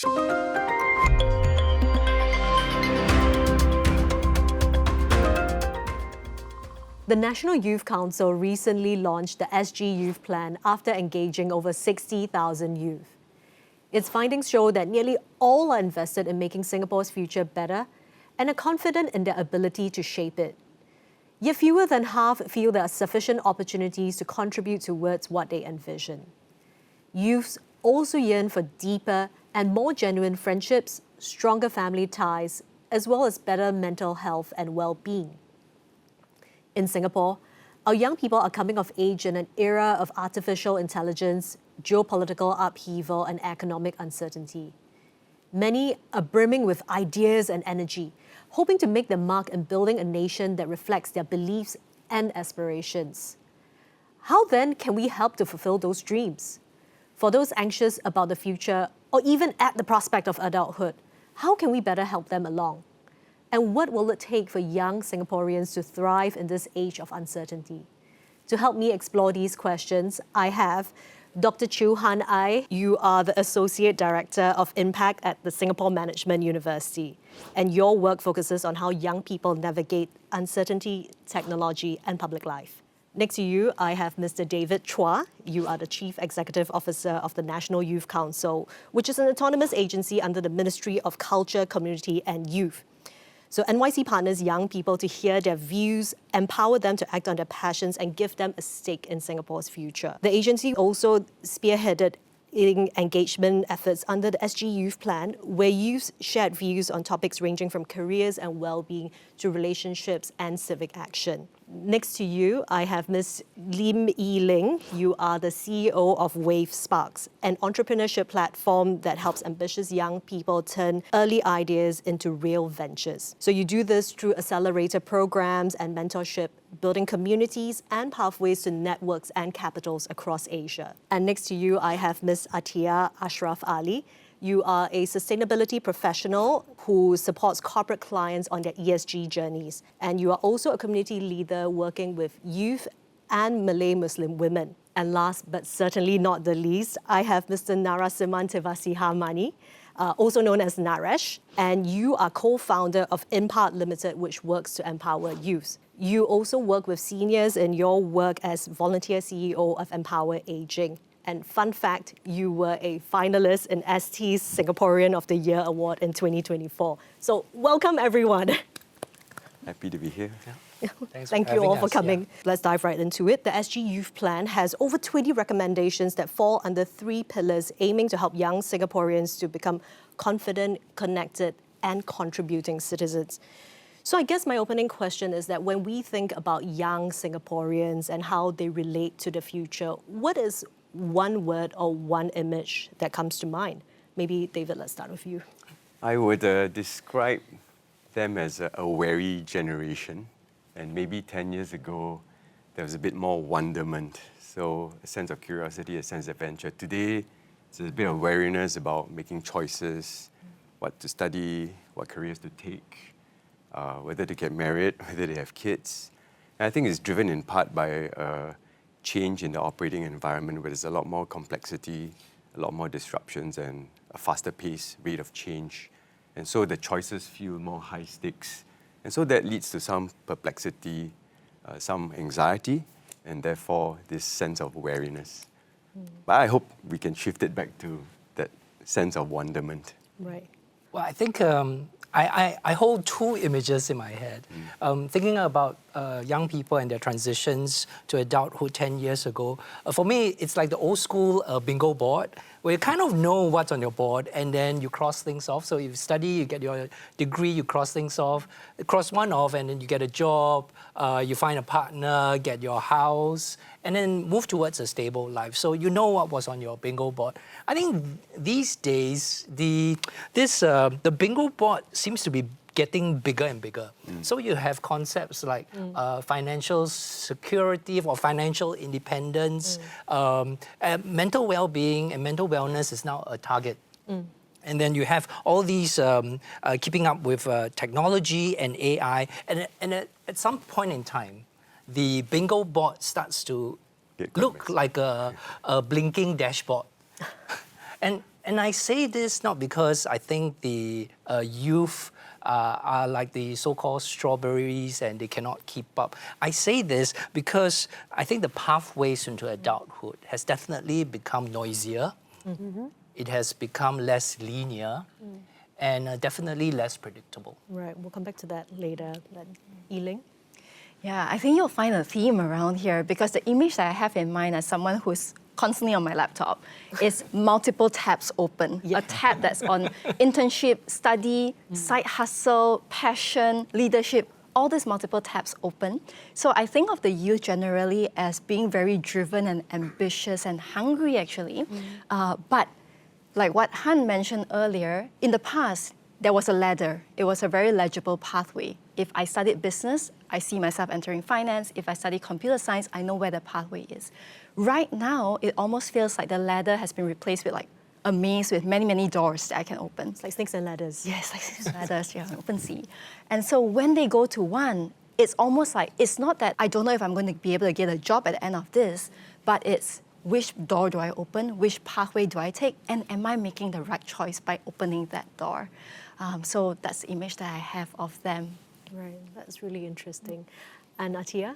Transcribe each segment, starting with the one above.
The National Youth Council recently launched the SG Youth Plan after engaging over 60,000 youth. Its findings show that nearly all are invested in making Singapore's future better and are confident in their ability to shape it. Yet fewer than half feel there are sufficient opportunities to contribute towards what they envision. Youths also yearn for deeper and more genuine friendships, stronger family ties, as well as better mental health and well-being. In Singapore, our young people are coming of age in an era of artificial intelligence, geopolitical upheaval, and economic uncertainty. Many are brimming with ideas and energy, hoping to make their mark in building a nation that reflects their beliefs and aspirations. How then can we help to fulfill those dreams? For those anxious about the future, or even at the prospect of adulthood, how can we better help them along? And what will it take for young Singaporeans to thrive in this age of uncertainty? To help me explore these questions, I have Dr. Chew Han Ai. You are the Associate Director of Impact at the Singapore Management University, and your work focuses on how young people navigate uncertainty, technology, and public life. Next to you, I have Mr. David Chua. You are the Chief Executive Officer of the National Youth Council, which is an autonomous agency under the Ministry of Culture, Community and Youth. So NYC partners young people to hear their views, empower them to act on their passions, and give them a stake in Singapore's future. The agency also spearheaded engagement efforts under the SG Youth Plan, where youth shared views on topics ranging from careers and well-being to relationships and civic action. Next to you, I have Ms. Lim Yi Ling. You are the CEO of Wave Sparks, an entrepreneurship platform that helps ambitious young people turn early ideas into real ventures. So you do this through accelerator programs and mentorship, building communities and pathways to networks and capitals across Asia. And next to you, I have Ms. Atia Ashraf Ali. You are a sustainability professional who supports corporate clients on their ESG journeys. And you are also a community leader working with youth and Malay Muslim women. And last but certainly not the least, I have Mr. Narasimhan Tivasihamani, also known as Naresh, and you are co-founder of Impart Limited, which works to empower youth. You also work with seniors in your work as volunteer CEO of Empower Aging. And fun fact, you were a finalist in ST's Singaporean of the Year Award in 2024. So welcome everyone. Happy to be here. Yeah. Thank you all for coming. Yeah. Let's dive right into it. The SG Youth Plan has over 20 recommendations that fall under 3 pillars aiming to help young Singaporeans to become confident, connected, and contributing citizens. So I guess my opening question is that when we think about young Singaporeans and how they relate to the future, what is one word or one image that comes to mind? Maybe, David, let's start with you. I would describe them as a wary generation. And maybe 10 years ago, there was a bit more wonderment. So a sense of curiosity, a sense of adventure. Today, there's a bit of wariness about making choices, what to study, what careers to take, whether to get married, whether they have kids. And I think it's driven in part by change in the operating environment where there's a lot more complexity, a lot more disruptions, and a faster pace, rate of change. And so the choices feel more high stakes. And so that leads to some perplexity, some anxiety, and therefore this sense of wariness. But I hope we can shift it back to that sense of wonderment. Right. Well, I think I hold 2 images in my head. Thinking about young people and their transitions to adulthood 10 years ago. For me, it's like the old school bingo board, where you kind of know what's on your board and then you cross things off. So you study, you get your degree, you cross things off, cross one off, and then you get a job, you find a partner, get your house, and then move towards a stable life. So you know what was on your bingo board. I think these days, the bingo board seems to be getting bigger and bigger. So you have concepts like financial security or financial independence, mental well-being and mental wellness is now a target. And then you have all these keeping up with technology and AI. And at some point in time, the bingo board starts to look like a blinking dashboard. And And I say this not because I think the youth are like the so-called strawberries and they cannot keep up. I say this because I think the pathways into adulthood has definitely become noisier. It has become less linear and definitely less predictable. Right, we'll come back to that later. Yi-Ling? Yeah, I think you'll find a theme around here because the image that I have in mind as someone who's constantly on my laptop is multiple tabs open. A tab that's on internship, study, side hustle, passion, leadership, all these multiple tabs open. So I think of the youth generally as being very driven and ambitious and hungry actually. But like what Han mentioned earlier, in the past, there was a ladder. It was a very legible pathway. If I studied business, I see myself entering finance. If I study computer science, I know where the pathway is. Right now, it almost feels like the ladder has been replaced with like a maze with many, many doors that I can open. It's like snakes and ladders. Yes, like snakes and ladders, yeah, open sea. And so when they go to one, it's almost like, it's not that I don't know if I'm going to be able to get a job at the end of this, but it's which door do I open, which pathway do I take, and am I making the right choice by opening that door? So that's the image that I have of them. Right, that's really interesting. And Atia?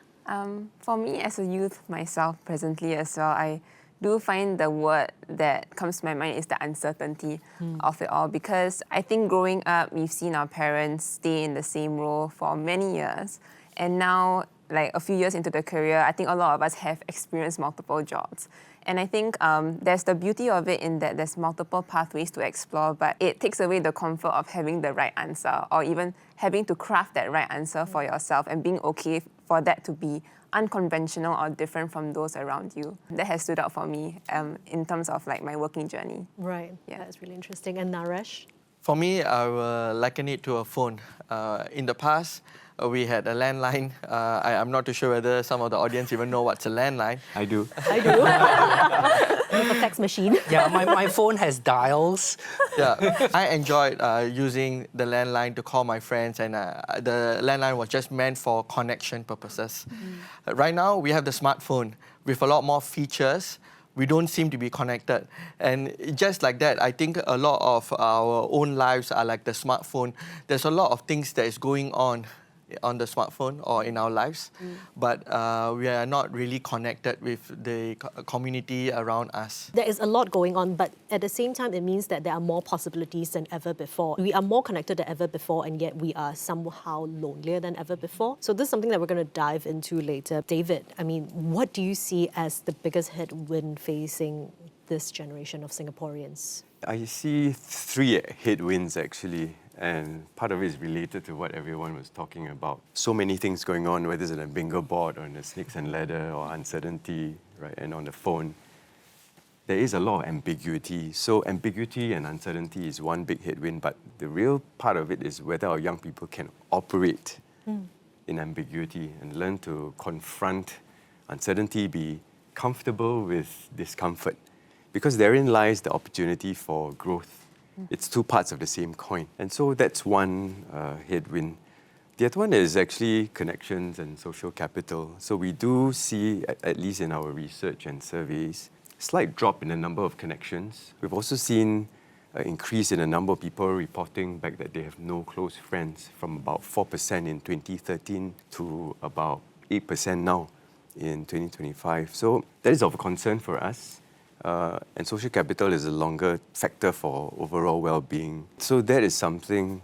For me, as a youth myself presently as well, I do find the word that comes to my mind is the uncertainty of it all. Because I think growing up, we've seen our parents stay in the same role for many years. And now, like a few years into the career, I think a lot of us have experienced multiple jobs. And I think there's the beauty of it in that there's multiple pathways to explore, but it takes away the comfort of having the right answer or even having to craft that right answer for yourself and being okay for that to be unconventional or different from those around you. That has stood out for me in terms of like my working journey. Right, Yeah. that's really interesting. And Naresh? For me, I will liken it to a phone. In the past, we had a landline. I'm not too sure whether some of the audience even know what's a landline. I do. I do. With a fax machine. Yeah, my phone has dials. Yeah, I enjoyed using the landline to call my friends, and the landline was just meant for connection purposes. Right now, we have the smartphone with a lot more features. We don't seem to be connected. And just like that, I think a lot of our own lives are like the smartphone. There's a lot of things that is going on the smartphone or in our lives, but we are not really connected with the community around us. There is a lot going on, but at the same time, it means that there are more possibilities than ever before. We are more connected than ever before, and yet we are somehow lonelier than ever before. So this is something that we're going to dive into later. David, I mean, what do you see as the biggest headwind facing this generation of Singaporeans? I see three headwinds actually, and part of it is related to what everyone was talking about. So many things going on, whether it's on a bingo board or on the snakes and ladder or uncertainty, right, and on the phone. There is a lot of ambiguity. So ambiguity and uncertainty is one big headwind, but the real part of it is whether our young people can operate in ambiguity and learn to confront uncertainty, be comfortable with discomfort. Because therein lies the opportunity for growth. It's two parts of the same coin. And so that's one headwind. The other one is actually connections and social capital. So we do see, at least in our research and surveys, slight drop in the number of connections. We've also seen an increase in the number of people reporting back that they have no close friends, from about 4% in 2013 to about 8% now in 2025. So that is of concern for us. And social capital is a longer factor for overall well-being. So that is something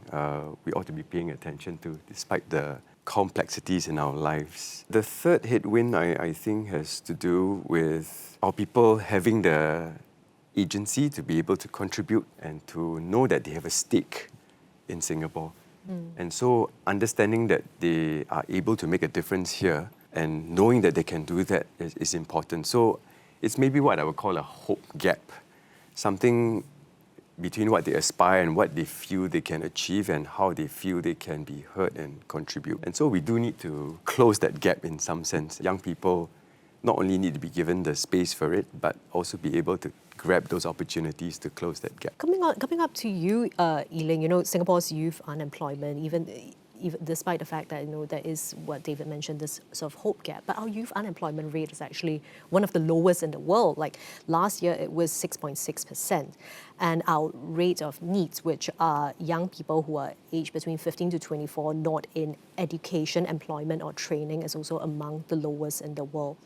we ought to be paying attention to, despite the complexities in our lives. The third headwind, I think, has to do with our people having the agency to be able to contribute and to know that they have a stake in Singapore. And so understanding that they are able to make a difference here and knowing that they can do that is important. So it's maybe what I would call a hope gap, something between what they aspire and what they feel they can achieve and how they feel they can be heard and contribute. And so we do need to close that gap in some sense. Young people not only need to be given the space for it, but also be able to grab those opportunities to close that gap. Coming up to you, Yi-Ling, you know, Singapore's youth unemployment, even even despite the fact that there is what David mentioned, this sort of hope gap. But our youth unemployment rate is actually one of the lowest in the world. Like last year, it was 6.6%, and our rate of NEETs, which are young people who are aged between 15 to 24, not in education, employment, or training, is also among the lowest in the world.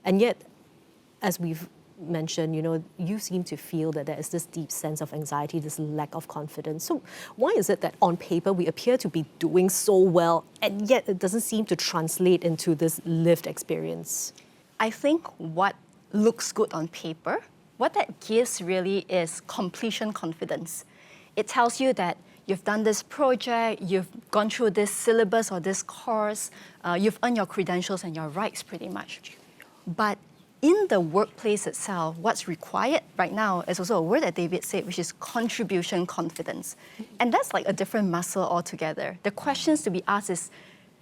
And yet, as we've mentioned, you seem to feel that there is this deep sense of anxiety, this lack of confidence. So why is it that on paper we appear to be doing so well, and yet it doesn't seem to translate into this lived experience? I think what looks good on paper, what that gives really is completion confidence. It tells you that you've done this project, you've gone through this syllabus or this course, you've earned your credentials and your rights pretty much. But in the workplace itself, what's required right now is also a word that David said, which is contribution confidence. And that's like a different muscle altogether. The questions to be asked is,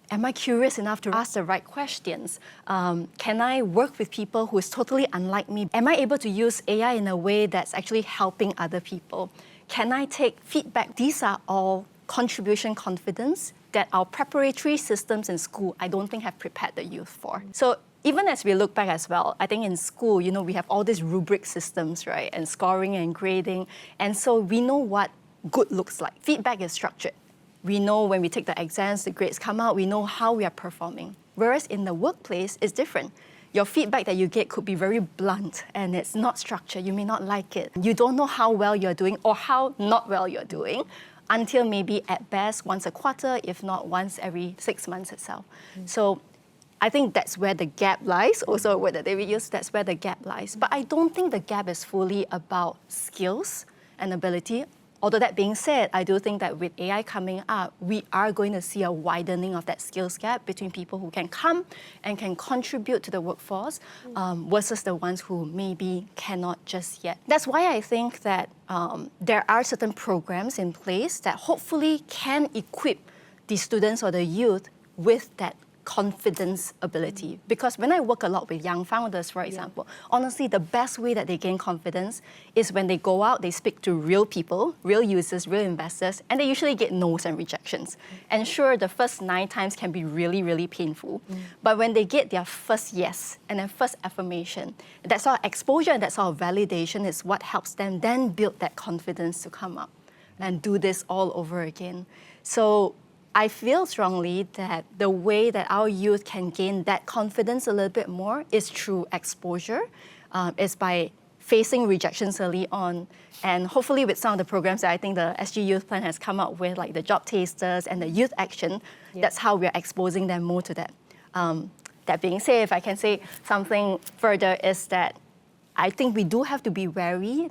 am I curious enough to ask the right questions? Can I work with people who is totally unlike me? Am I able to use AI in a way that's actually helping other people? Can I take feedback? These are all contribution confidence that our preparatory systems in school, I don't think have prepared the youth for. So even as we look back as well, I think in school, we have all these rubric systems, right? And scoring and grading. And so we know what good looks like. Feedback is structured. We know when we take the exams, the grades come out, we know how we are performing. Whereas in the workplace, it's different. Your feedback that you get could be very blunt and it's not structured. You may not like it. You don't know how well you're doing or how not well you're doing until maybe at best once a quarter, if not once every 6 months itself. So I think that's where the gap lies. Also a word that David used, that's where the gap lies. But I don't think the gap is fully about skills and ability. Although that being said, I do think that with AI coming up, we are going to see a widening of that skills gap between people who can come and can contribute to the workforce versus the ones who maybe cannot just yet. That's why I think that there are certain programs in place that hopefully can equip the students or the youth with that confidence ability. Because when I work a lot with young founders, for example, honestly, the best way that they gain confidence is when they go out, they speak to real people, real users, real investors, and they usually get no's and rejections. And sure, the first 9 times can be really, really painful. But when they get their first yes and their first affirmation, that sort of exposure and that sort of validation is what helps them then build that confidence to come up and do this all over again. So I feel strongly that the way that our youth can gain that confidence a little bit more is through exposure, is by facing rejections early on. And hopefully with some of the programs that I think the SG Youth Plan has come up with, like the job tasters and the youth action, that's how we're exposing them more to that. That being said, if I can say something further, is that I think we do have to be wary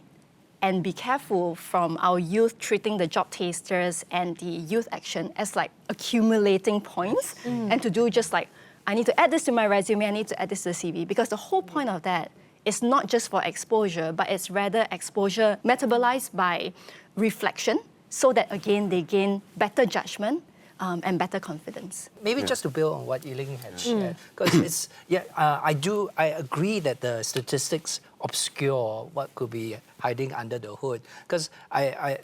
and be careful from our youth treating the job tasters and the youth action as like accumulating points and to do just like, I need to add this to my resume, I need to add this to the CV. Because the whole point of that is not just for exposure, but it's rather exposure metabolized by reflection so that again, they gain better judgment and better confidence. Maybe just to build on what Yiling had shared, because I agree that the statistics obscure what could be hiding under the hood. Because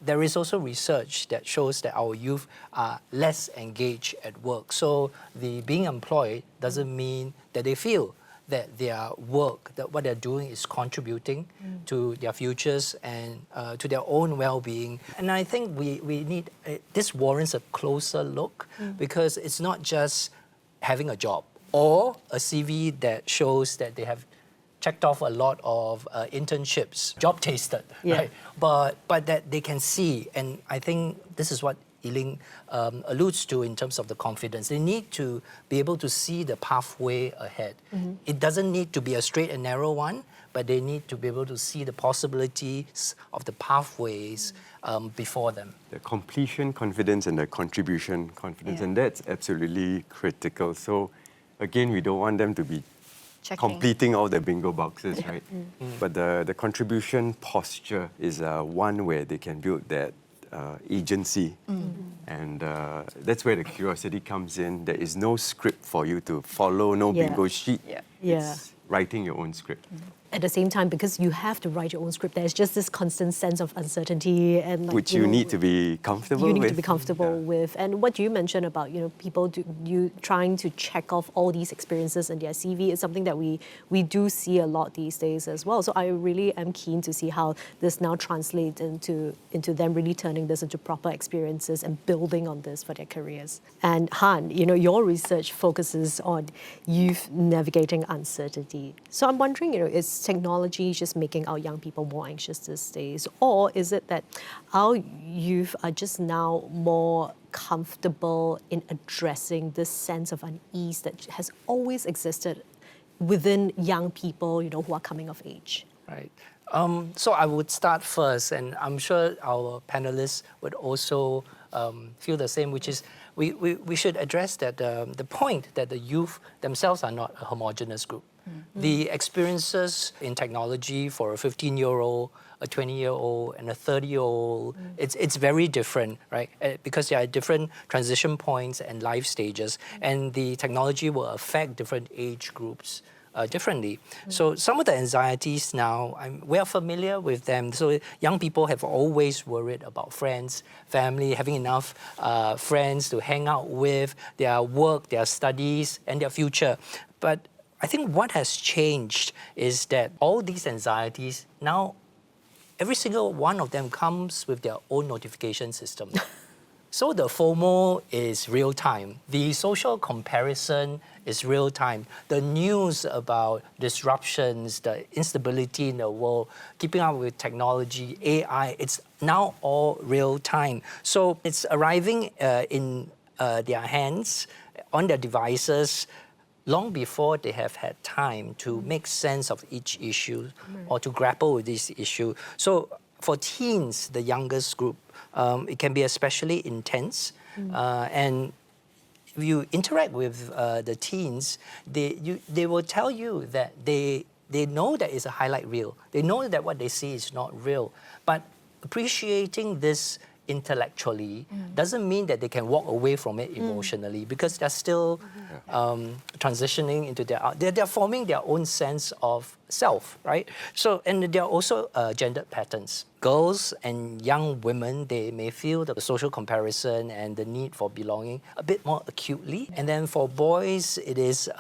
there is also research that shows that our youth are less engaged at work. So the being employed doesn't mean that they feel that their work, that what they're doing is contributing to their futures and to their own well-being. And I think we need, this warrants a closer look because it's not just having a job or a CV that shows that they have checked off a lot of internships, job tasted, right? But that they can see, and I think this is what Yiling alludes to in terms of the confidence. They need to be able to see the pathway ahead. It doesn't need to be a straight and narrow one, but they need to be able to see the possibilities of the pathways before them. The completion confidence and the contribution confidence, and that's absolutely critical. So again, we don't want them to be completing all the bingo boxes, right? But the contribution posture is one where they can build that agency. And that's where the curiosity comes in. There is no script for you to follow, no bingo sheet. It's writing your own script. At the same time, because you have to write your own script, there's just this constant sense of uncertainty and Which you need to be comfortable with. You need to be comfortable with. And what you mentioned about, people trying to check off all these experiences in their CV is something that we do see a lot these days as well. So I really am keen to see how this now translates into them really turning this into proper experiences and building on this for their careers. And Han, your research focuses on youth navigating uncertainty. So I'm wondering, is technology just making our young people more anxious these days? Or is it that our youth are just now more comfortable in addressing this sense of unease that has always existed within young people, who are coming of age? Right. So I would start first, and I'm sure our panelists would also feel the same, which is we should address that the point that the youth themselves are not a homogeneous group. The experiences in technology for a 15-year-old, a 20-year-old, and a 30-year-old, it's very different, right? Because there are different transition points and life stages, and the technology will affect different age groups differently. So some of the anxieties now, we are familiar with them. So young people have always worried about friends, family, having enough friends to hang out with, their work, their studies, and their future. But I think what has changed is that all these anxieties, now every single one of them comes with their own notification system. So the FOMO is real time. The social comparison is real time. The news about disruptions, the instability in the world, keeping up with technology, AI, it's now all real time. So it's arriving in their hands, on their devices, long before they have had time to make sense of each issue or to grapple with this issue. So for teens, the youngest group, it can be especially intense. And if you interact with the teens, they will tell you that they know that it's a highlight reel. They know that what they see is not real. But appreciating this intellectually doesn't mean that they can walk away from it emotionally, because they're still transitioning into they're forming their own sense of self, right? So, and there are also gendered patterns. Girls and young women, they may feel the social comparison and the need for belonging a bit more acutely. And then for boys, it is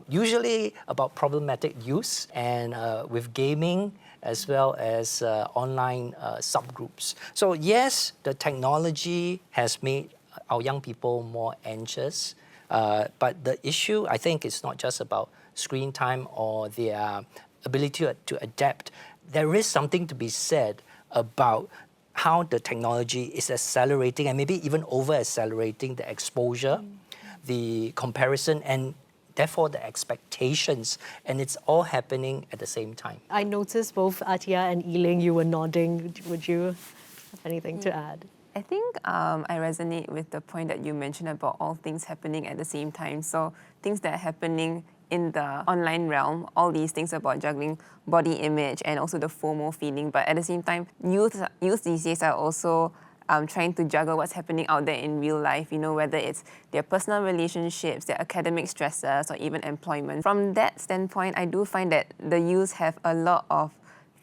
usually about problematic use and with gaming, as well as online subgroups. So yes, the technology has made our young people more anxious, but the issue, I think, is not just about screen time or their ability to adapt. There is something to be said about how the technology is accelerating and maybe even over-accelerating the exposure, the comparison, and therefore the expectations, and it's all happening at the same time. I noticed both Atia and Yiling, you were nodding. Would you have anything to add? I think I resonate with the point that you mentioned about all things happening at the same time. So things that are happening in the online realm, all these things about juggling body image and also the FOMO feeling. But at the same time, youth these days are also trying to juggle what's happening out there in real life, whether it's their personal relationships, their academic stresses, or even employment. From that standpoint, I do find that the youth have a lot of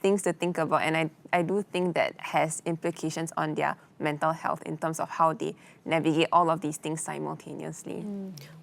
things to think about, and I do think that has implications on their mental health in terms of how they navigate all of these things simultaneously.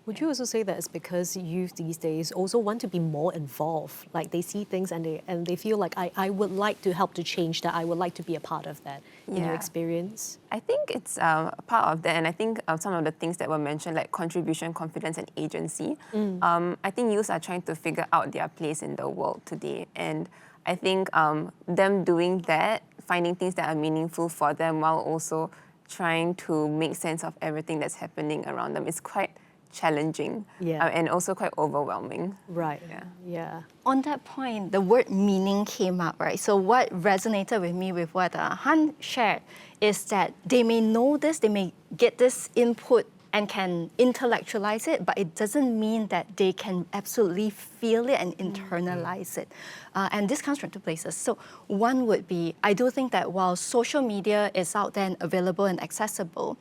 Would you also say that it's because youth these days also want to be more involved? Like they see things and they feel like I would like to help to change that. I would like to be a part of that. In your experience? I think it's a part of that, and I think some of the things that were mentioned, like contribution, confidence, and agency. I think youths are trying to figure out their place in the world today, and I think them doing that, finding things that are meaningful for them while also trying to make sense of everything that's happening around them is quite challenging and also quite overwhelming. Right. Yeah. On that point, the word meaning came up, right? So what resonated with me with what Han shared is that they may know this, they may get this input and can intellectualize it, but it doesn't mean that they can absolutely feel it and internalize it. And this comes from two places. So one would be, I do think that while social media is out there and available and accessible,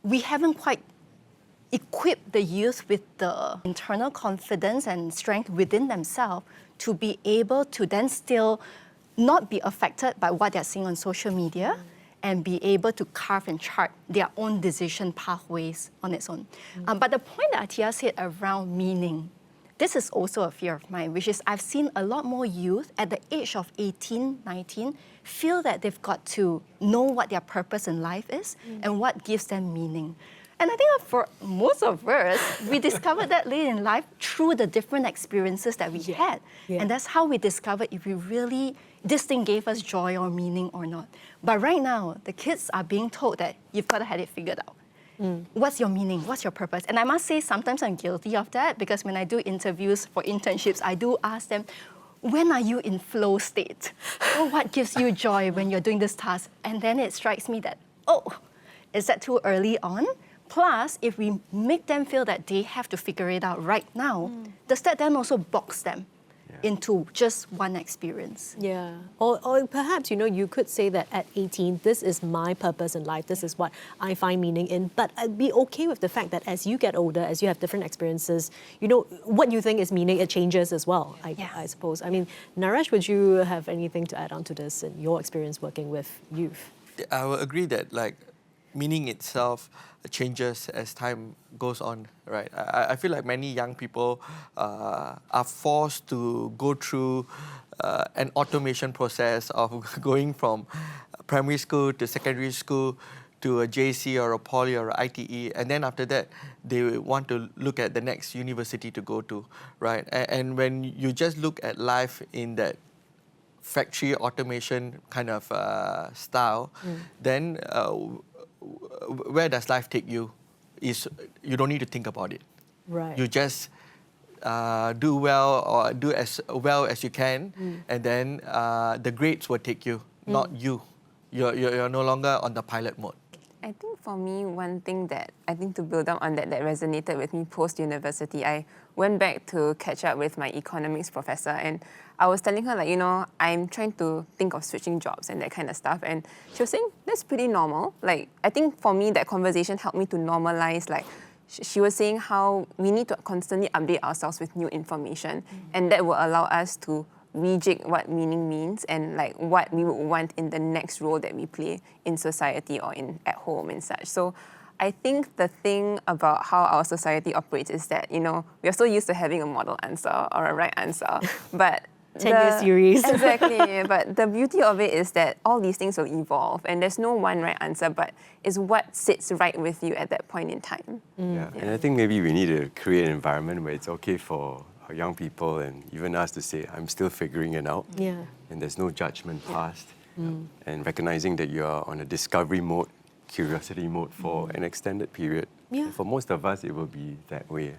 we haven't quite equip the youth with the internal confidence and strength within themselves to be able to then still not be affected by what they're seeing on social media and be able to carve and chart their own decision pathways on its own. But the point that Atia said around meaning, this is also a fear of mine, which is I've seen a lot more youth at the age of 18, 19 feel that they've got to know what their purpose in life is and what gives them meaning. And I think for most of us, we discovered that late in life through the different experiences that we had. Yeah. And that's how we discovered if we really, this thing gave us joy or meaning or not. But right now, the kids are being told that you've got to have it figured out. What's your meaning? What's your purpose? And I must say, sometimes I'm guilty of that because when I do interviews for internships, I do ask them, when are you in flow state? Or what gives you joy when you're doing this task? And then it strikes me that, oh, is that too early on? Plus, if we make them feel that they have to figure it out right now, does that then also box them into just one experience? Yeah. Or perhaps, you could say that at 18, this is my purpose in life, this is what I find meaning in, but I'd be okay with the fact that as you get older, as you have different experiences, what you think is meaning, it changes as well, I suppose. I mean, Naresh, would you have anything to add on to this in your experience working with youth? I will agree that meaning itself changes as time goes on, right? I feel like many young people are forced to go through an automation process of going from primary school to secondary school to a JC or a poly or a ITE, and then after that, they want to look at the next university to go to, right? And when you just look at life in that factory automation kind of style, then where does life take you? Is you don't need to think about it. Right. You just do well or do as well as you can, and then the grades will take you, not you. You're no longer on the pilot mode. I think for me, one thing that I think to build up on that resonated with me post-university, I went back to catch up with my economics professor, and I was telling her, I'm trying to think of switching jobs and that kind of stuff. And she was saying, that's pretty normal. I think for me, that conversation helped me to normalize, she was saying how we need to constantly update ourselves with new information, and that will allow us to rejig what meaning means and what we would want in the next role that we play in society or at home and such. So I think the thing about how our society operates is that, we are so used to having a model answer or a right answer, but 10-year series. Exactly, but the beauty of it is that all these things will evolve and there's no one right answer, but it's what sits right with you at that point in time. And I think maybe we need to create an environment where it's okay for our young people and even us to say, I'm still figuring it out. Yeah. And there's no judgment passed. And recognizing that you're on a discovery mode, curiosity mode for an extended period. Yeah. And for most of us, it will be that way.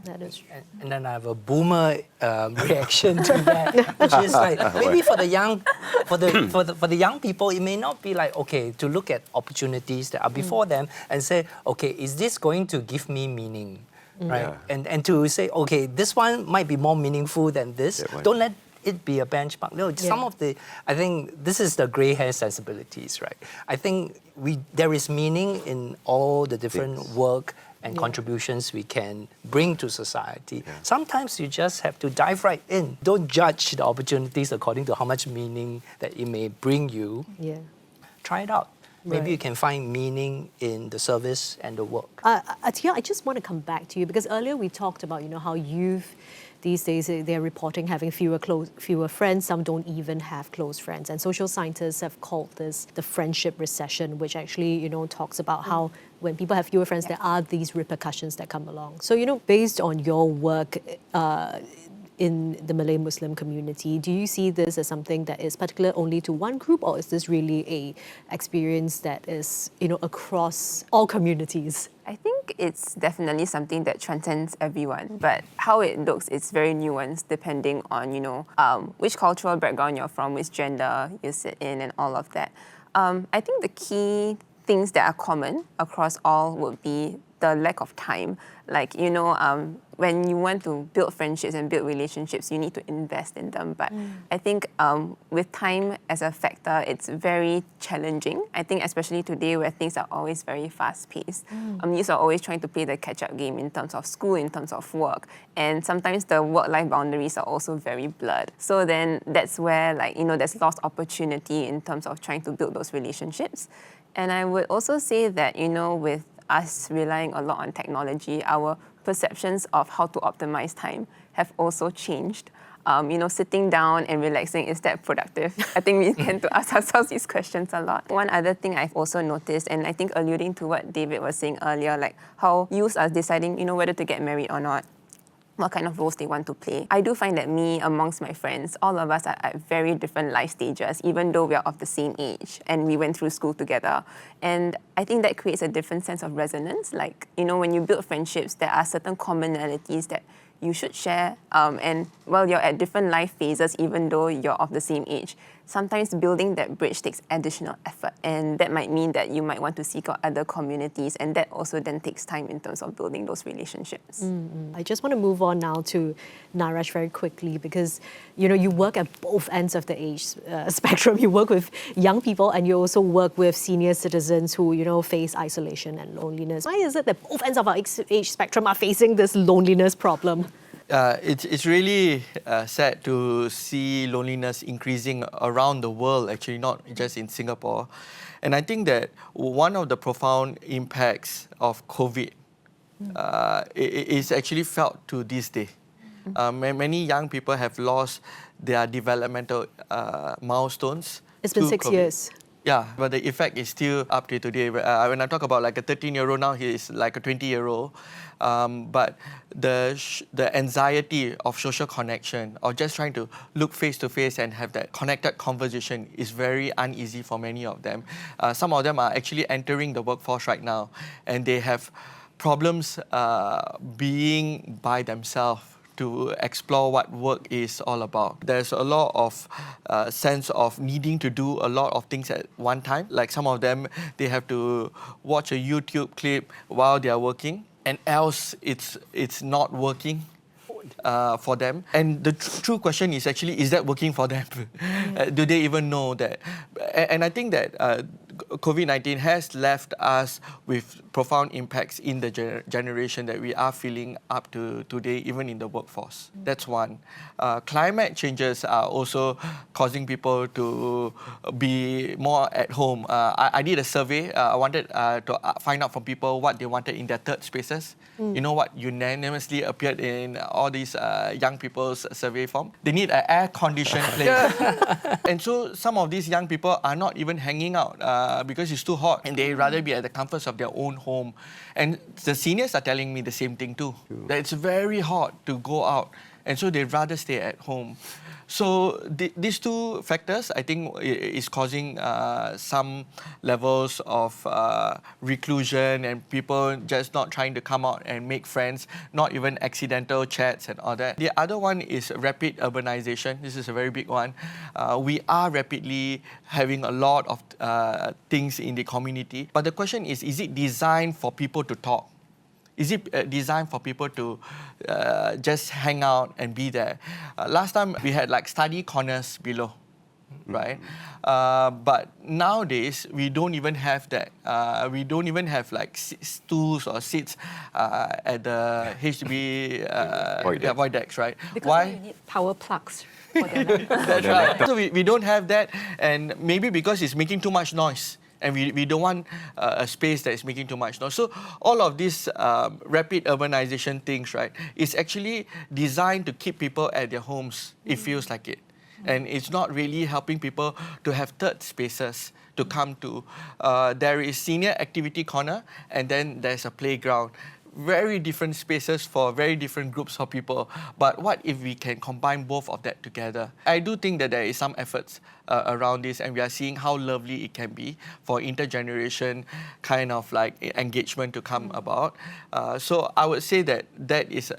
That is true. And then I have a boomer reaction to that, which is maybe for the young people, it may not be okay to look at opportunities that are before them and say, okay, is this going to give me meaning, right? Yeah. And to say, okay, this one might be more meaningful than this. Don't let it be a benchmark. No, some of I think this is the grey hair sensibilities, right? I think there is meaning in all the different work and contributions we can bring to society. Sometimes you just have to dive right in. Don't judge the opportunities according to how much meaning that it may bring you. Try it out. Maybe you can find meaning in the service and the work. Atia, I just want to come back to you because earlier we talked about how youth these days they're reporting having fewer friends. Some don't even have close friends. And social scientists have called this the friendship recession, which actually talks about how when people have fewer friends, there are these repercussions that come along. So based on your work in the Malay Muslim community, do you see this as something that is particular only to one group, or is this really a experience that is across all communities? I think it's definitely something that transcends everyone, but how it looks, it's very nuanced depending on which cultural background you're from, which gender you sit in, and all of that. I think the key things that are common across all would be the lack of time. when you want to build friendships and build relationships, you need to invest in them. But I think with time as a factor, it's very challenging. I think especially today where things are always very fast-paced. You're always trying to play the catch-up game in terms of school, in terms of work. And sometimes the work-life boundaries are also very blurred. So then that's where there's lost opportunity in terms of trying to build those relationships. And I would also say that, with us relying a lot on technology, our perceptions of how to optimize time have also changed. Sitting down and relaxing, is that productive? I think we tend to ask ourselves these questions a lot. One other thing I've also noticed, and I think alluding to what David was saying earlier, like how youths are deciding, whether to get married or not, what kind of roles they want to play. I do find that amongst my friends, all of us are at very different life stages, even though we are of the same age and we went through school together. And I think that creates a different sense of resonance. Like, when you build friendships, there are certain commonalities that you should share. And while you're at different life phases, even though you're of the same age, sometimes building that bridge takes additional effort. And that might mean that you might want to seek out other communities. And that also then takes time in terms of building those relationships. I just want to move on now to Naresh very quickly because, you work at both ends of the age spectrum. You work with young people and you also work with senior citizens who, face isolation and loneliness. Why is it that both ends of our age spectrum are facing this loneliness problem? It's really sad to see loneliness increasing around the world, actually, not just in Singapore. And I think that one of the profound impacts of COVID is actually felt to this day. Many young people have lost their developmental milestones. It's been 6 years. Yeah, but the effect is still up to today. When I talk about like a 13-year-old now, he is like a 20-year-old. But the anxiety of social connection or just trying to look face to face and have that connected conversation is very uneasy for many of them. Some of them are actually entering the workforce right now and they have problems being by themselves to explore what work is all about. There's a lot of sense of needing to do a lot of things at one time. Like some of them, they have to watch a YouTube clip while they are working, and else it's not working for them. And the true question is actually, is that working for them? Do they even know that? And I think that COVID-19 has left us with profound impacts in the generation that we are feeling up to today, even in the workforce. That's one. Climate changes are also causing people to be more at home. I did a survey. I wanted to find out from people what they wanted in their third spaces. You know what unanimously appeared in all these young people's survey form? They need an air-conditioned place. And so some of these young people are not even hanging out because it's too hot and they'd rather be at the comforts of their own home. And the seniors are telling me the same thing too, that it's very hot to go out and so they'd rather stay at home. So these two factors, I think, is causing some levels of reclusion and people just not trying to come out and make friends, not even accidental chats and all that. The other one is rapid urbanization. This is a very big one. We are rapidly having a lot of things in the community. But the question is it designed for people to talk? Is it designed for people to just hang out and be there? Last time we had like study corners below, right? But nowadays we don't even have that. We don't even have like stools or seats at the HDB void decks, right? Because why? you need power plugs for their That's right. So we don't have that, and maybe because it's making too much noise. And we don't want a space that is making too much noise. So all of these rapid urbanization things, right, is actually designed to keep people at their homes. It feels like it. And it's not really helping people to have third spaces to come to. There is senior activity corner, and then there's a playground. Very different spaces for very different groups of people. But what if we can combine both of that together? I do think that there is some efforts around this, and we are seeing how lovely it can be for intergeneration kind of like engagement to come about. So I would say that that is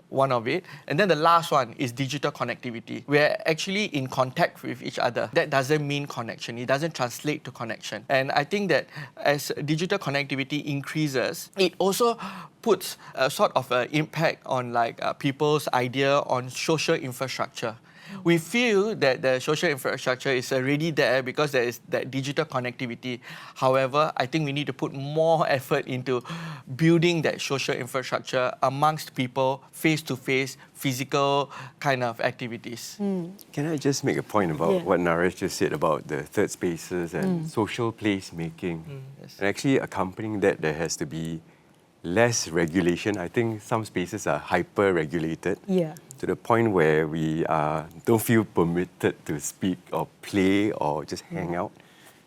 one of it. And then the last one is digital connectivity. We're actually in contact with each other. That doesn't mean connection. It doesn't translate to connection. And I think that as digital connectivity increases, it also puts a sort of an impact on like people's idea on social infrastructure. We feel that the social infrastructure is already there because there is that digital connectivity. However, I think we need to put more effort into building that social infrastructure amongst people, face-to-face, physical kind of activities. Can I just make a point about what Naresh just said about the third spaces and social place making? And actually accompanying that, there has to be less regulation. I think some spaces are hyper-regulated. Yeah. To the point where we don't feel permitted to speak or play or just hang out.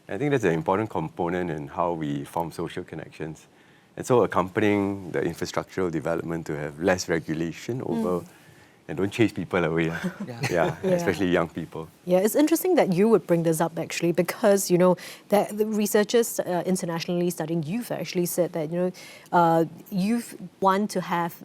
I think that's an important component in how we form social connections. And so accompanying the infrastructural development to have less regulation over and don't chase people away. Especially young people. Yeah, it's interesting that you would bring this up actually, because you know that the researchers internationally studying youth actually said that youth want to have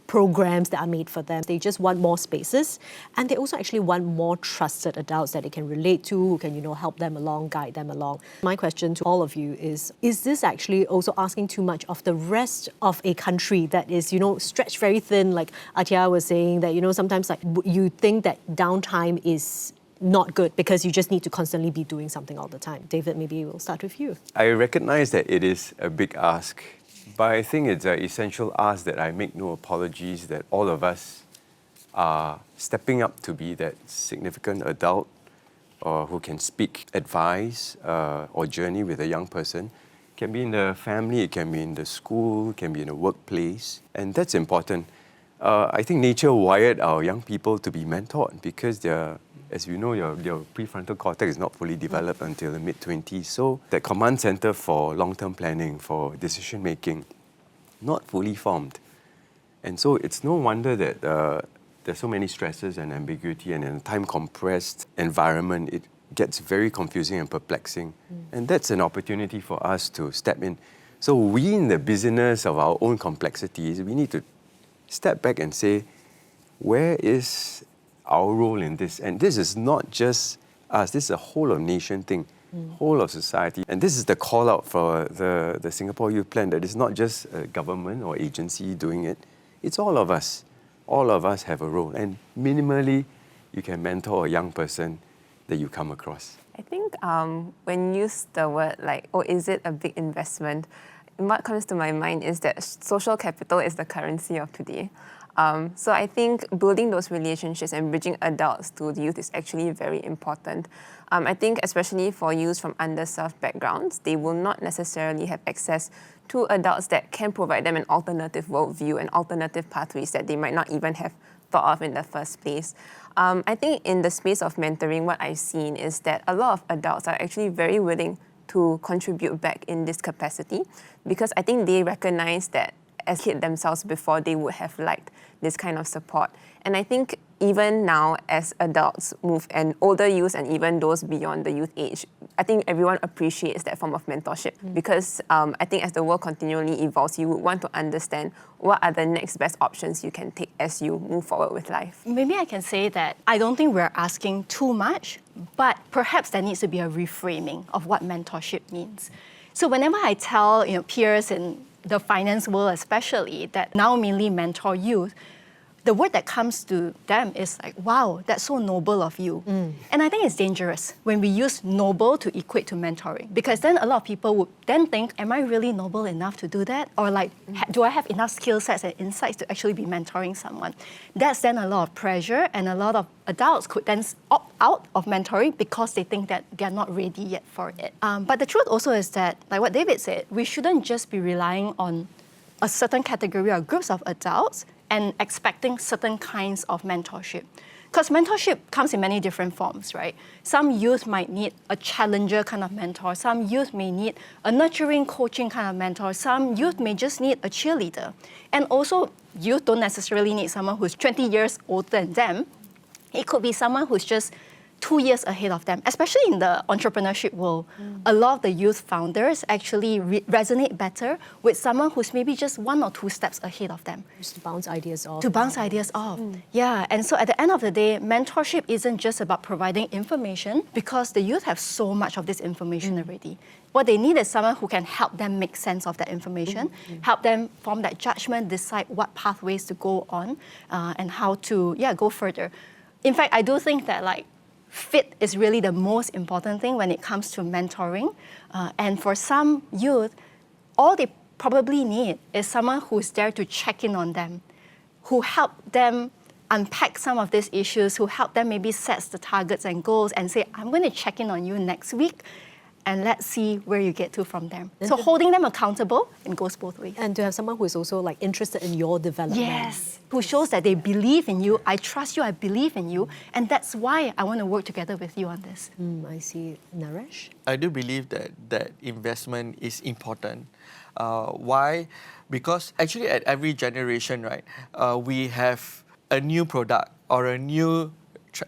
programs that are made for them. They just want more spaces, and they also actually want more trusted adults that they can relate to, who can help them along, guide them along. My question to all of you is this actually also asking too much of the rest of a country that is stretched very thin, like Atya was saying, that sometimes like you think that downtime is not good because you just need to constantly be doing something all the time. David, maybe we'll start with you. I recognize that it is a big ask, but I think it's an essential ask that I make no apologies that all of us are stepping up to be that significant adult or who can speak, advise, or journey with a young person. It can be in the family, it can be in the school, it can be in the workplace, and that's important. I think nature wired our young people to be mentored because they're, as you know, your prefrontal cortex is not fully developed until the mid-20s. So that command center for long-term planning, for decision-making, not fully formed. And so it's no wonder that there's so many stresses and ambiguity, and in a time-compressed environment, it gets very confusing and perplexing. And that's an opportunity for us to step in. So we, in the business of our own complexities, we need to step back and say, where is our role in this? And this is not just us, this is a whole of nation thing, whole of society. And this is the call out for the Singapore Youth Plan, that it's not just a government or agency doing it, it's all of us. All of us have a role. And minimally, you can mentor a young person that you come across. I think when you use the word like, is it a big investment? What comes to my mind is that social capital is the currency of today. So I think building those relationships and bridging adults to the youth is actually very important. I think especially for youth from underserved backgrounds, they will not necessarily have access to adults that can provide them an alternative worldview and alternative pathways that they might not even have thought of in the first place. I think in the space of mentoring, what I've seen is that a lot of adults are actually very willing to contribute back in this capacity, because I think they recognize that as kids themselves before, they would have liked this kind of support. And I think even now as adults move, and older youth and even those beyond the youth age, I think everyone appreciates that form of mentorship, because I think as the world continually evolves, you would want to understand what are the next best options you can take as you move forward with life. Maybe I can say that I don't think we're asking too much, but perhaps there needs to be a reframing of what mentorship means. So whenever I tell peers in the finance world especially that now mainly mentor youth, the word that comes to them is like, wow, that's so noble of you. And I think it's dangerous when we use noble to equate to mentoring, because then a lot of people would then think, am I really noble enough to do that? Or like, do I have enough skill sets and insights to actually be mentoring someone? That's then a lot of pressure, and a lot of adults could then opt out of mentoring because they think that they're not ready yet for it. But the truth also is that, like what David said, we shouldn't just be relying on a certain category or groups of adults and expecting certain kinds of mentorship. Because mentorship comes in many different forms, right? Some youth might need a challenger kind of mentor. Some youth may need a nurturing, coaching kind of mentor. Some youth may just need a cheerleader. And also, youth don't necessarily need someone who's 20 years older than them. It could be someone who's just 2 years ahead of them, especially in the entrepreneurship world. A lot of the youth founders actually resonate better with someone who's maybe just 1 or 2 steps ahead of them. Just to bounce ideas off. To bounce ideas off. Yeah, and so at the end of the day, mentorship isn't just about providing information, because the youth have so much of this information already. What they need is someone who can help them make sense of that information, help them form that judgment, decide what pathways to go on, and how to go further. In fact, I do think that fit is really the most important thing when it comes to mentoring. And for some youth, all they probably need is someone who's there to check in on them, who help them unpack some of these issues, who help them maybe set the targets and goals and say, I'm going to check in on you next week, and let's see where you get to from there. So holding them accountable, it goes both ways. And to have someone who is also interested in your development. Yes, who shows that they believe in you, I trust you, I believe in you, and that's why I want to work together with you on this. I see. Naresh? I do believe that investment is important. Why? Because actually at every generation, right, we have a new product or a new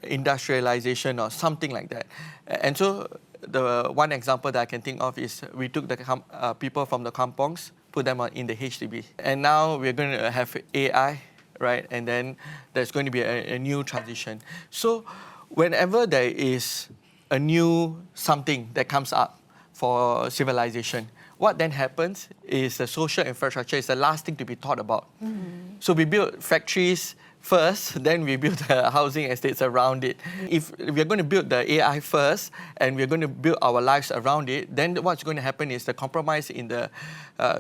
industrialization or something like that. And so the one example that I can think of is we took the people from the kampongs, put them in the HDB. And now we're going to have AI, right? And then there's going to be a new transition. So whenever there is a new something that comes up for civilization, what then happens is the social infrastructure is the last thing to be thought about. So we build factories first, then we build the housing estates around it. If we're going to build the AI first and we're going to build our lives around it, then what's going to happen is the compromise in the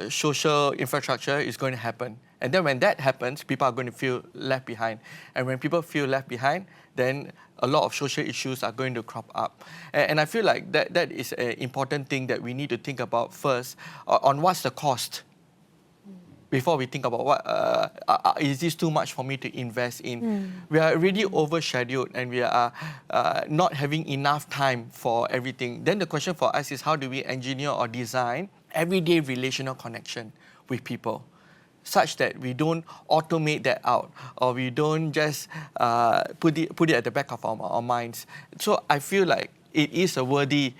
social infrastructure is going to happen. And then when that happens, people are going to feel left behind. And when people feel left behind, then a lot of social issues are going to crop up. And I feel like that is an important thing that we need to think about first on what's the cost before we think about what is this too much for me to invest in. We are already overshadowed and we are not having enough time for everything. Then the question for us is how do we engineer or design everyday relational connection with people, such that we don't automate that out or we don't just put it at the back of our minds. So I feel like it is a worthy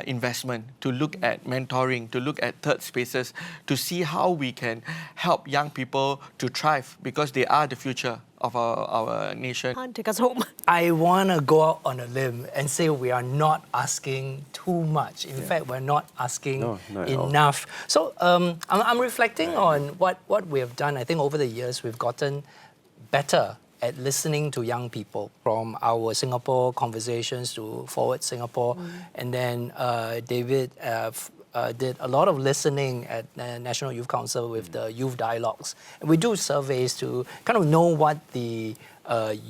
investment to look at mentoring, to look at third spaces, to see how we can help young people to thrive, because they are the future of our nation. Take us home. I want to go out on a limb and say we are not asking too much. In fact, we're not asking not enough. So I'm reflecting on what we have done. I think over the years we've gotten better at listening to young people, from our Singapore conversations to Forward Singapore. And then David did a lot of listening at the National Youth Council with the youth dialogues. And we do surveys to kind of know what the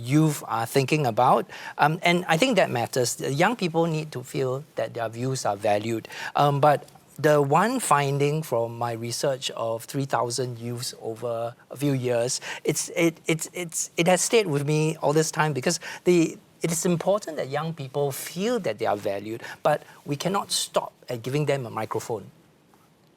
youth are thinking about. And I think that matters. The young people need to feel that their views are valued. But the one finding from my research of 3,000 youths over a few years, it has stayed with me all this time, because it is important that young people feel that they are valued, but we cannot stop at giving them a microphone.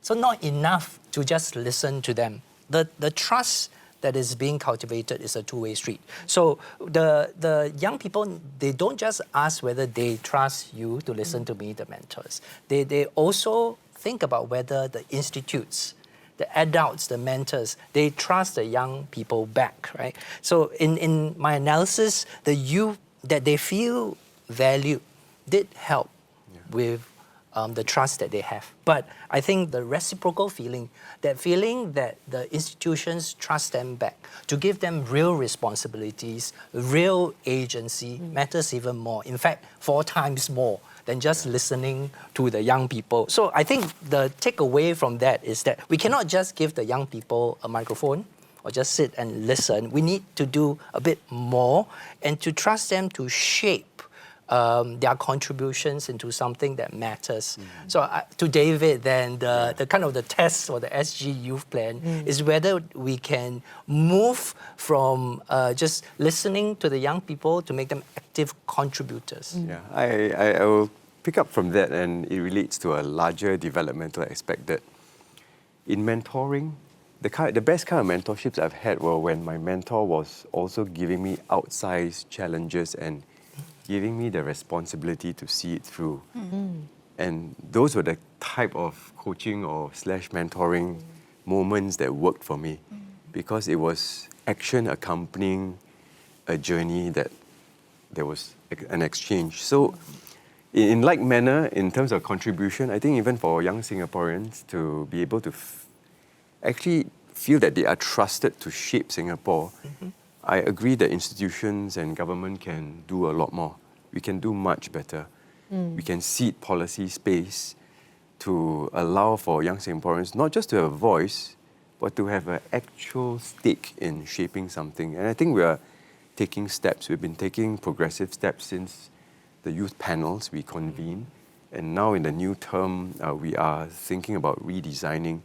So not enough to just listen to them. The trust that is being cultivated is a two-way street. So the young people, they don't just ask whether they trust you to listen to me, the mentors. They also think about whether the institutes, the adults, the mentors, they trust the young people back, right? So in my analysis, the youth, that they feel valued, did help with the trust that they have. But I think the reciprocal feeling that the institutions trust them back, to give them real responsibilities, real agency, matters even more. In fact, 4 times more than just listening to the young people. So I think the takeaway from that is that we cannot just give the young people a microphone or just sit and listen. We need to do a bit more and to trust them to shape their contributions into something that matters. So to David, then the kind of the test for the SG Youth Plan is whether we can move from just listening to the young people to make them active contributors. Yeah, I will pick up from that, and it relates to a larger developmental aspect that in mentoring, the best kind of mentorships I've had were when my mentor was also giving me outsized challenges and giving me the responsibility to see it through. And those were the type of coaching or slash mentoring moments that worked for me, because it was action accompanying a journey that there was an exchange. So in like manner, in terms of contribution, I think even for young Singaporeans to be able to actually feel that they are trusted to shape Singapore, I agree that institutions and government can do a lot more. We can do much better. We can seed policy space to allow for young Singaporeans not just to have a voice, but to have an actual stake in shaping something. And I think we are taking steps. We've been taking progressive steps since the youth panels we convened. And now in the new term, we are thinking about redesigning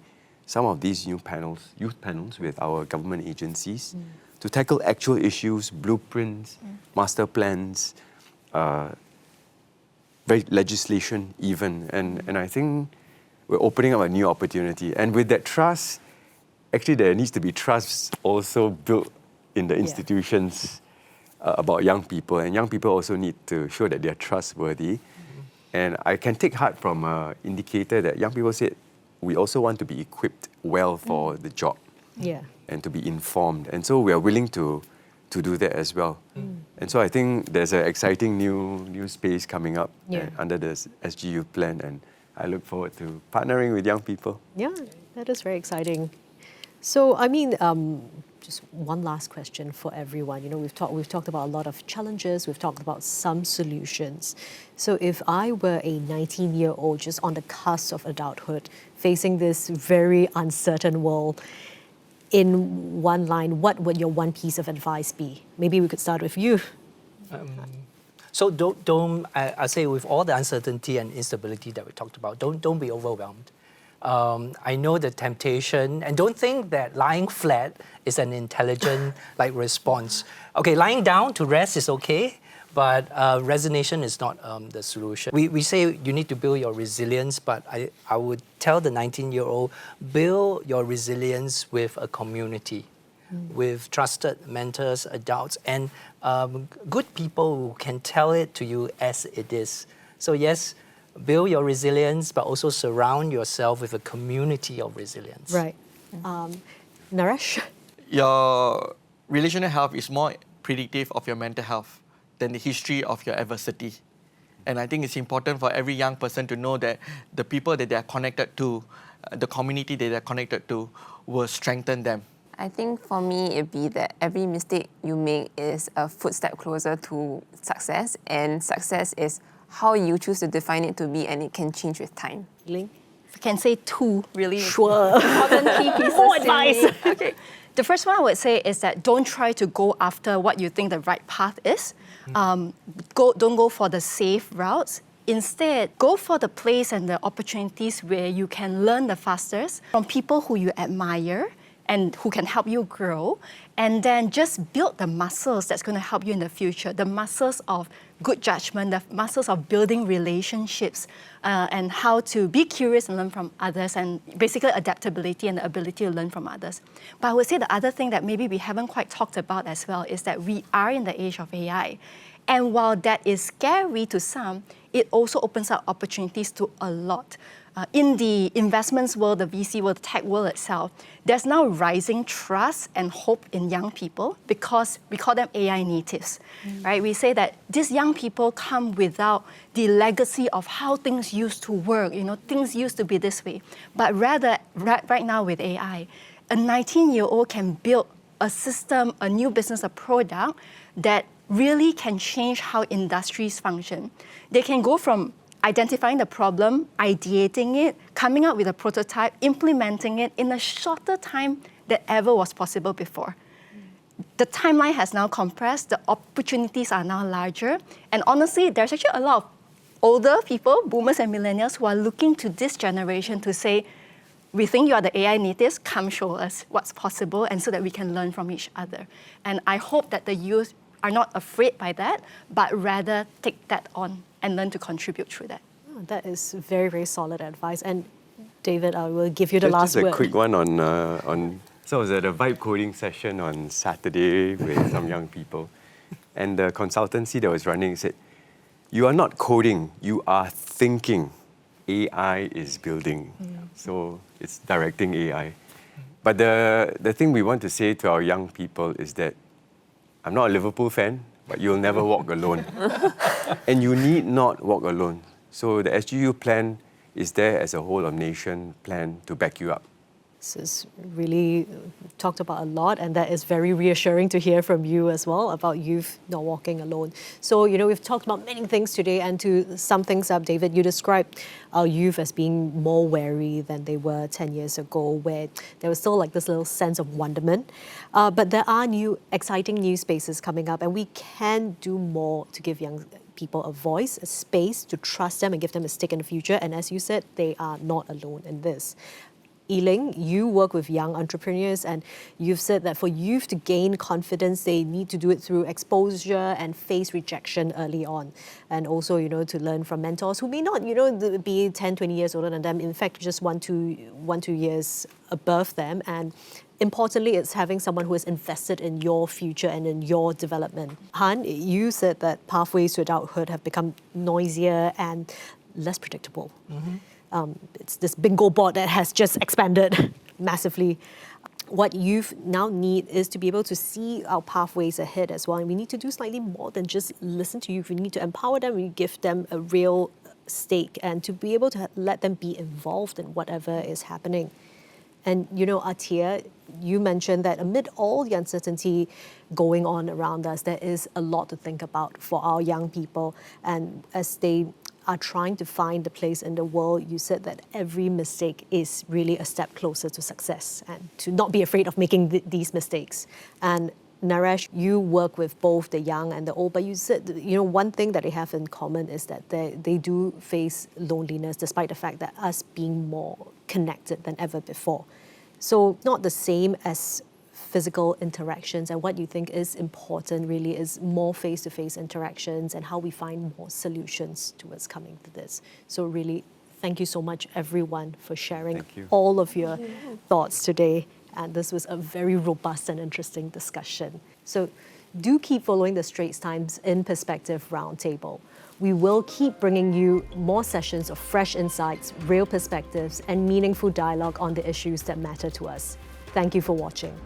some of these new panels, youth panels with our government agencies to tackle actual issues, blueprints, master plans, legislation even. And I think we're opening up a new opportunity. And with that trust, actually there needs to be trust also built in the institutions about young people. And young people also need to show that they're trustworthy. And I can take heart from an indicator that young people said, we also want to be equipped well for the job and to be informed. And so we are willing to do that as well. And so I think there's an exciting new space coming up under the SG Youth Plan, and I look forward to partnering with young people. Yeah, that is very exciting. So, I mean, just one last question for everyone. You know, we've talked about a lot of challenges, we've talked about some solutions. So if I were a 19-year-old just on the cusp of adulthood, facing this very uncertain world, in one line, what would your one piece of advice be? Maybe we could start with you. So I say with all the uncertainty and instability that we talked about, don't be overwhelmed. I know the temptation, and don't think that lying flat is an intelligent response. Okay, lying down to rest is okay, but resignation is not the solution. We say you need to build your resilience, but I would tell the 19-year-old, build your resilience with a community, with trusted mentors, adults, and good people who can tell it to you as it is. So yes, build your resilience, but also surround yourself with a community of resilience. Right. Naresh? Your relational health is more predictive of your mental health than the history of your adversity. And I think it's important for every young person to know that the people that they are connected to, the community that they are connected to, will strengthen them. I think for me, it'd be that every mistake you make is a footstep closer to success, and success is how you choose to define it to be, and it can change with time. Ling? I can say two really Sure. important key pieces. More in advice. me. Okay. The first one I would say is that don't try to go after what you think the right path is. Don't go for the safe routes. Instead, go for the place and the opportunities where you can learn the fastest from people who you admire and who can help you grow. And then just build the muscles that's going to help you in the future, the muscles of good judgment, the muscles of building relationships, and how to be curious and learn from others, and basically adaptability and the ability to learn from others. But I would say the other thing that maybe we haven't quite talked about as well is that we are in the age of AI. And while that is scary to some, it also opens up opportunities to a lot. In the investments world, the VC world, the tech world itself, there's now rising trust and hope in young people because we call them AI natives, right? We say that these young people come without the legacy of how things used to work, things used to be this way. But rather, right now with AI, a 19-year-old can build a system, a new business, a product that really can change how industries function. They can go from identifying the problem, ideating it, coming up with a prototype, implementing it in a shorter time than ever was possible before. The timeline has now compressed, the opportunities are now larger, and honestly, there's actually a lot of older people, boomers and millennials, who are looking to this generation to say, we think you are the AI natives, come show us what's possible, and so that we can learn from each other. And I hope that the youth are not afraid by that, but rather take that on and learn to contribute through that. Oh, that is very, very solid advice. And David, I will give you the last just word. a quick one on. So I was at a vibe coding session on Saturday with some young people, and the consultancy that was running said, you are not coding, you are thinking. AI is building. So it's directing AI. But the thing we want to say to our young people is that I'm not a Liverpool fan, but you'll never walk alone. And you need not walk alone. So the SGU plan is there as a whole of nation plan to back you up. This is really talked about a lot, and that is very reassuring to hear from you as well about youth not walking alone. So, we've talked about many things today, and to sum things up, David, you described our youth as being more wary than they were 10 years ago, where there was still like this little sense of wonderment. But there are exciting new spaces coming up, and we can do more to give young people a voice, a space to trust them and give them a stake in the future. And as you said, they are not alone in this. Yiling, you work with young entrepreneurs, and you've said that for youth to gain confidence, they need to do it through exposure and face rejection early on. And also, to learn from mentors who may not, be 10, 20 years older than them. In fact, just one, two years above them. And importantly, it's having someone who is invested in your future and in your development. Han, you said that pathways to adulthood have become noisier and less predictable. It's this bingo board that has just expanded massively. What youth now need is to be able to see our pathways ahead as well. And we need to do slightly more than just listen to youth. We need to empower them, we give them a real stake, and to be able to let them be involved in whatever is happening. And Atia, you mentioned that amid all the uncertainty going on around us, there is a lot to think about for our young people. And as they are trying to find a place in the world, you said that every mistake is really a step closer to success, and to not be afraid of making these mistakes. And Naresh, you work with both the young and the old, but you said, one thing that they have in common is that they do face loneliness, despite the fact that us being more connected than ever before. So not the same as physical interactions, and what you think is important really is more face-to-face interactions and how we find more solutions towards coming to this. So really, thank you so much, everyone, for sharing all of your thoughts today. And this was a very robust and interesting discussion. So do keep following the Straits Times In Perspective Roundtable. We will keep bringing you more sessions of fresh insights, real perspectives, and meaningful dialogue on the issues that matter to us. Thank you for watching.